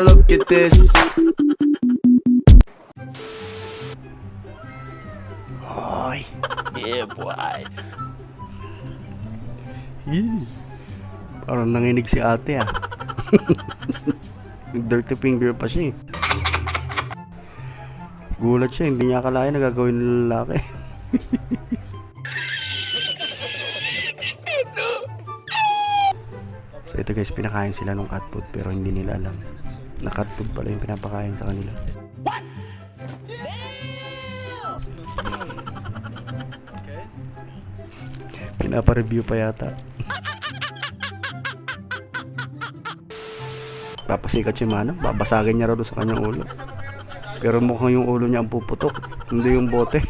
Now look at this. Hoy. Yeah, boy. Parang nanginig si ate ah. Nag-dirty finger pa siya eh. Gulat siya, hindi niya akalain na gagawin ng lalaki. So ito guys, pinakain sila ng cat food pero hindi nila alam na cat food pala yung pinapakain sa kanila. What? Pinapa-review pa yata. Papasikat si Manong, babasagin niya raw doon sa kanyang ulo. Pero mukhang yung ulo niya ang puputok, hindi yung bote.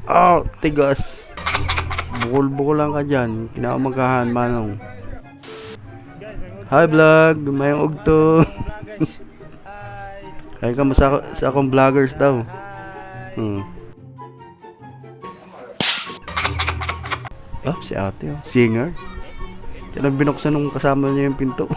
Oh, tigas. Bukol-bukol lang ka dyan. Kinakamagahan, Manong. Hi vlog, dumayang ugto. Hi ka mo sa akong vloggers daw. Oh, si ate oh, singer. Kaya binuksan nung kasama niya yung pinto.